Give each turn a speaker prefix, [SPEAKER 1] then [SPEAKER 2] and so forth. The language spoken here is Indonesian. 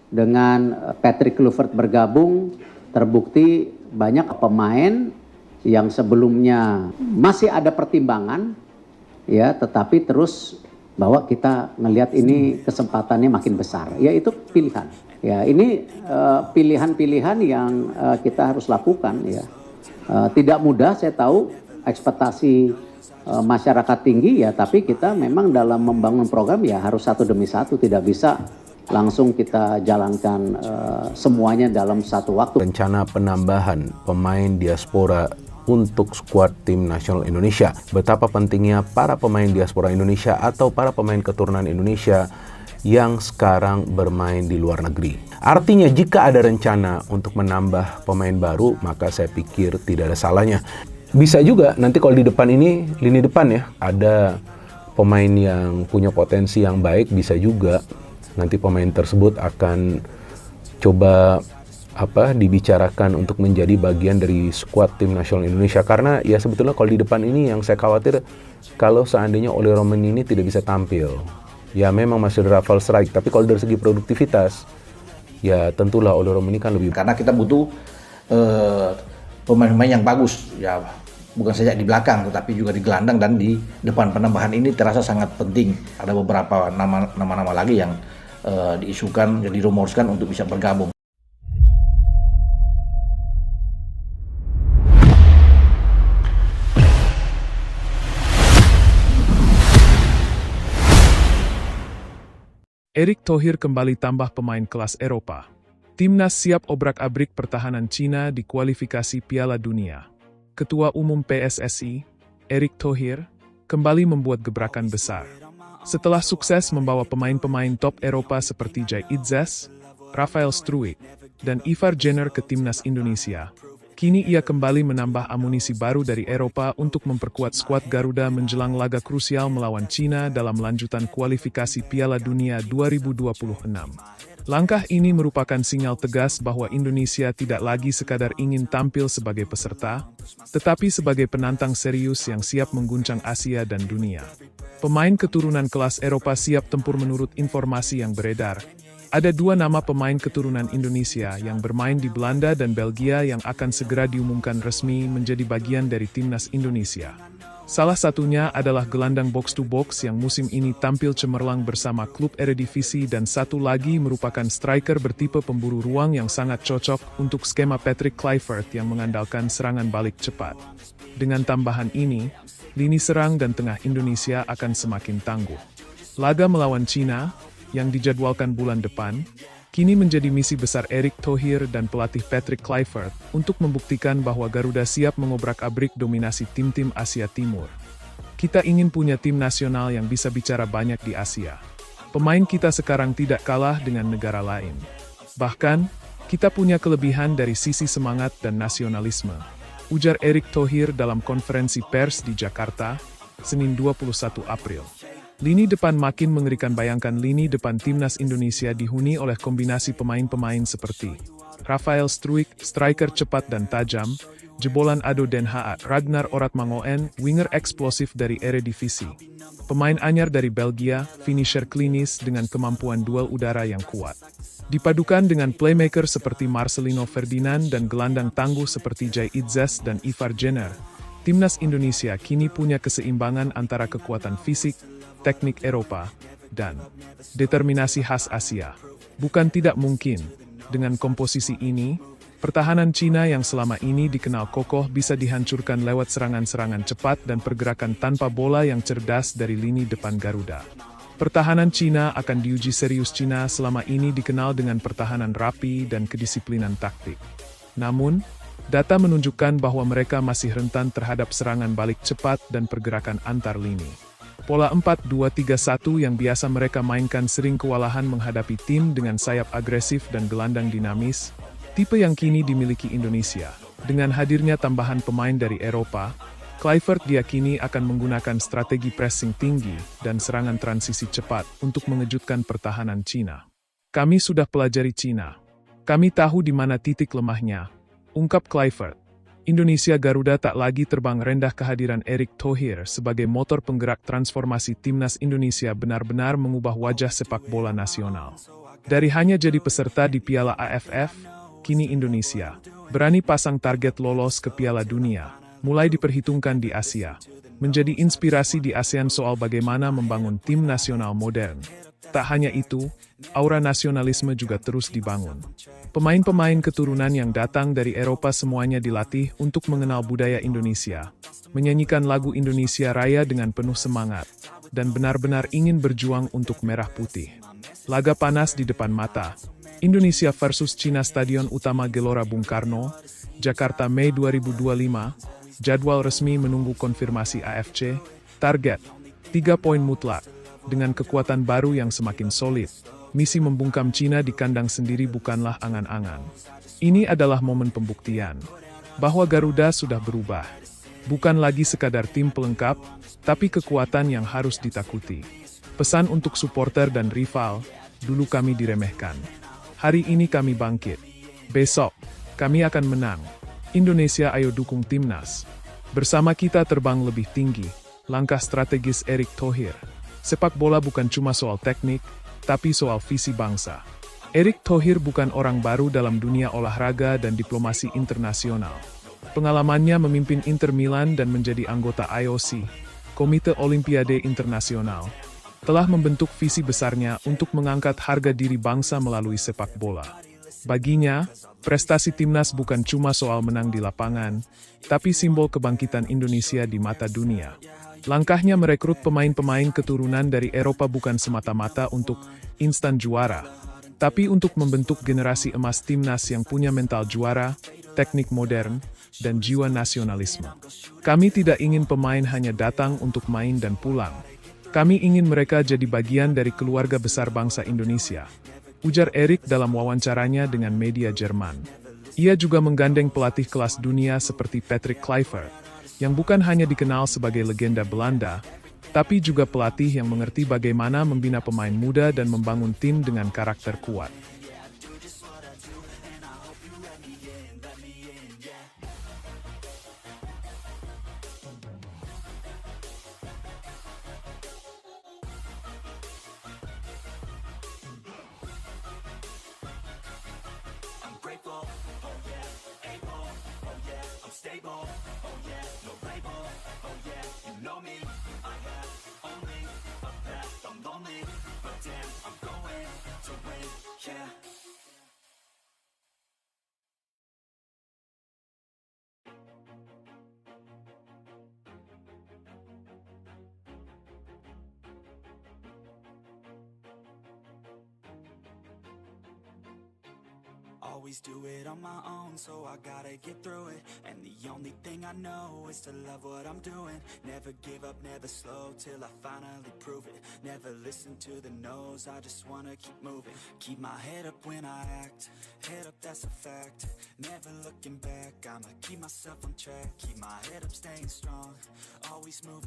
[SPEAKER 1] dengan Patrick Kluivert bergabung, terbukti banyak pemain yang sebelumnya masih ada pertimbangan, ya, tetapi terus bahwa kita ngelihat ini kesempatannya makin besar, yaitu pilihan. Ya, ini pilihan-pilihan yang kita harus lakukan, ya. Tidak mudah, saya tahu ekspektasi masyarakat tinggi, ya, tapi kita memang dalam membangun program ya harus satu demi satu, tidak bisa langsung kita jalankan semuanya dalam satu waktu.
[SPEAKER 2] Rencana penambahan pemain diaspora untuk skuad tim nasional Indonesia. Betapa pentingnya para pemain diaspora Indonesia atau para pemain keturunan Indonesia yang sekarang bermain di luar negeri. Artinya jika ada rencana untuk menambah pemain baru, maka saya pikir tidak ada salahnya. Bisa juga nanti kalau di depan ini, lini depan ya, ada pemain yang punya potensi yang baik, bisa juga nanti pemain tersebut akan coba dibicarakan untuk menjadi bagian dari skuad tim nasional Indonesia. Karena ya sebetulnya kalau di depan ini yang saya khawatir kalau seandainya Oli Roman ini tidak bisa tampil. Ya memang masih ada Rafael Struijk, tapi kalau dari segi produktivitas ya tentulah Oli Roman ini kan lebih.
[SPEAKER 3] Karena kita butuh pemain-pemain yang bagus, ya bukan saja di belakang tetapi juga di gelandang dan di depan. Penambahan ini terasa sangat penting. Ada beberapa nama-nama lagi yang diisukan, jadi dirumorkan untuk bisa bergabung.
[SPEAKER 4] Erick Thohir kembali tambah pemain kelas Eropa. Timnas siap obrak-abrik pertahanan Cina di kualifikasi Piala Dunia. Ketua Umum PSSI, Erick Thohir, kembali membuat gebrakan besar. Setelah sukses membawa pemain-pemain top Eropa seperti Jay Itzes, Rafael Struijk, dan Ivar Jenner ke Timnas Indonesia, kini ia kembali menambah amunisi baru dari Eropa untuk memperkuat skuad Garuda menjelang laga krusial melawan Cina dalam lanjutan kualifikasi Piala Dunia 2026. Langkah ini merupakan sinyal tegas bahwa Indonesia tidak lagi sekadar ingin tampil sebagai peserta, tetapi sebagai penantang serius yang siap mengguncang Asia dan dunia. Pemain keturunan kelas Eropa siap tempur. Menurut informasi yang beredar, ada 2 nama pemain keturunan Indonesia yang bermain di Belanda dan Belgia yang akan segera diumumkan resmi menjadi bagian dari Timnas Indonesia. Salah satunya adalah gelandang box-to-box yang musim ini tampil cemerlang bersama klub Eredivisie, dan satu lagi merupakan striker bertipe pemburu ruang yang sangat cocok untuk skema Patrick Kluivert yang mengandalkan serangan balik cepat. Dengan tambahan ini, lini serang dan tengah Indonesia akan semakin tangguh. Laga melawan Cina yang dijadwalkan bulan depan, kini menjadi misi besar Erick Thohir dan pelatih Patrick Kluivert untuk membuktikan bahwa Garuda siap mengobrak-abrik dominasi tim-tim Asia Timur. Kita ingin punya tim nasional yang bisa bicara banyak di Asia. Pemain kita sekarang tidak kalah dengan negara lain. Bahkan, kita punya kelebihan dari sisi semangat dan nasionalisme, ujar Erick Thohir dalam konferensi pers di Jakarta, Senin 21 April. Lini depan makin mengerikan. Bayangkan lini depan Timnas Indonesia dihuni oleh kombinasi pemain-pemain seperti Rafael Struijk, striker cepat dan tajam, jebolan Ado Den Haag, Ragnar Oratmangoen, winger eksplosif dari Eredivisie, pemain anyar dari Belgia, finisher klinis dengan kemampuan duel udara yang kuat. Dipadukan dengan playmaker seperti Marcelino Ferdinand dan gelandang tangguh seperti Jay Itzes dan Ivar Jenner, Timnas Indonesia kini punya keseimbangan antara kekuatan fisik, teknik Eropa, dan determinasi khas Asia. Bukan tidak mungkin, dengan komposisi ini, pertahanan Cina yang selama ini dikenal kokoh bisa dihancurkan lewat serangan-serangan cepat dan pergerakan tanpa bola yang cerdas dari lini depan Garuda. Pertahanan Cina akan diuji serius. Cina selama ini dikenal dengan pertahanan rapi dan kedisiplinan taktik. Namun, data menunjukkan bahwa mereka masih rentan terhadap serangan balik cepat dan pergerakan antar lini. Pola 4-2-3-1 yang biasa mereka mainkan sering kewalahan menghadapi tim dengan sayap agresif dan gelandang dinamis, tipe yang kini dimiliki Indonesia. Dengan hadirnya tambahan pemain dari Eropa, Kluivert diyakini akan menggunakan strategi pressing tinggi dan serangan transisi cepat untuk mengejutkan pertahanan Cina. Kami sudah pelajari Cina. Kami tahu di mana titik lemahnya, ungkap Kluivert. Indonesia Garuda tak lagi terbang rendah. Kehadiran Erick Thohir sebagai motor penggerak transformasi Timnas Indonesia benar-benar mengubah wajah sepak bola nasional. Dari hanya jadi peserta di Piala AFF, kini Indonesia berani pasang target lolos ke Piala Dunia, mulai diperhitungkan di Asia. Menjadi inspirasi di ASEAN soal bagaimana membangun tim nasional modern. Tak hanya itu, aura nasionalisme juga terus dibangun. Pemain-pemain keturunan yang datang dari Eropa semuanya dilatih untuk mengenal budaya Indonesia, menyanyikan lagu Indonesia Raya dengan penuh semangat, dan benar-benar ingin berjuang untuk merah putih. Laga panas di depan mata. Indonesia versus Cina Stadion Utama Gelora Bung Karno, Jakarta Mei 2025. Jadwal resmi menunggu konfirmasi AFC. Target 3 poin mutlak. Dengan kekuatan baru yang semakin solid, misi membungkam Cina di kandang sendiri bukanlah angan-angan. Ini adalah momen pembuktian bahwa Garuda sudah berubah. Bukan lagi sekadar tim pelengkap, tapi kekuatan yang harus ditakuti. Pesan untuk supporter dan rival, dulu kami diremehkan. Hari ini kami bangkit. Besok, kami akan menang. Indonesia, ayo dukung timnas. Bersama kita terbang lebih tinggi. Langkah strategis Erick Thohir. Sepak bola bukan cuma soal teknik, tapi soal visi bangsa. Erick Thohir bukan orang baru dalam dunia olahraga dan diplomasi internasional. Pengalamannya memimpin Inter Milan dan menjadi anggota IOC, Komite Olimpiade Internasional, telah membentuk visi besarnya untuk mengangkat harga diri bangsa melalui sepak bola. Baginya, prestasi timnas bukan cuma soal menang di lapangan, tapi simbol kebangkitan Indonesia di mata dunia. Langkahnya merekrut pemain-pemain keturunan dari Eropa bukan semata-mata untuk instan juara, tapi untuk membentuk generasi emas timnas yang punya mental juara, teknik modern, dan jiwa nasionalisme. Kami tidak ingin pemain hanya datang untuk main dan pulang. Kami ingin mereka jadi bagian dari keluarga besar bangsa Indonesia, ujar Erick dalam wawancaranya dengan media Jerman. Ia juga menggandeng pelatih kelas dunia seperti Patrick Kluivert, yang bukan hanya dikenal sebagai legenda Belanda, tapi juga pelatih yang mengerti bagaimana membina pemain muda dan membangun tim dengan karakter kuat.
[SPEAKER 5] Always do it on my own, so I gotta get through it. And the only thing I know is to love what I'm doing. Never give up, never slow, till I finally prove it. Never listen to the no's, I just wanna keep moving. Keep my head up when I act, head up, that's a fact. Never looking back, I'ma keep myself on track. Keep my head up, staying strong, always moving.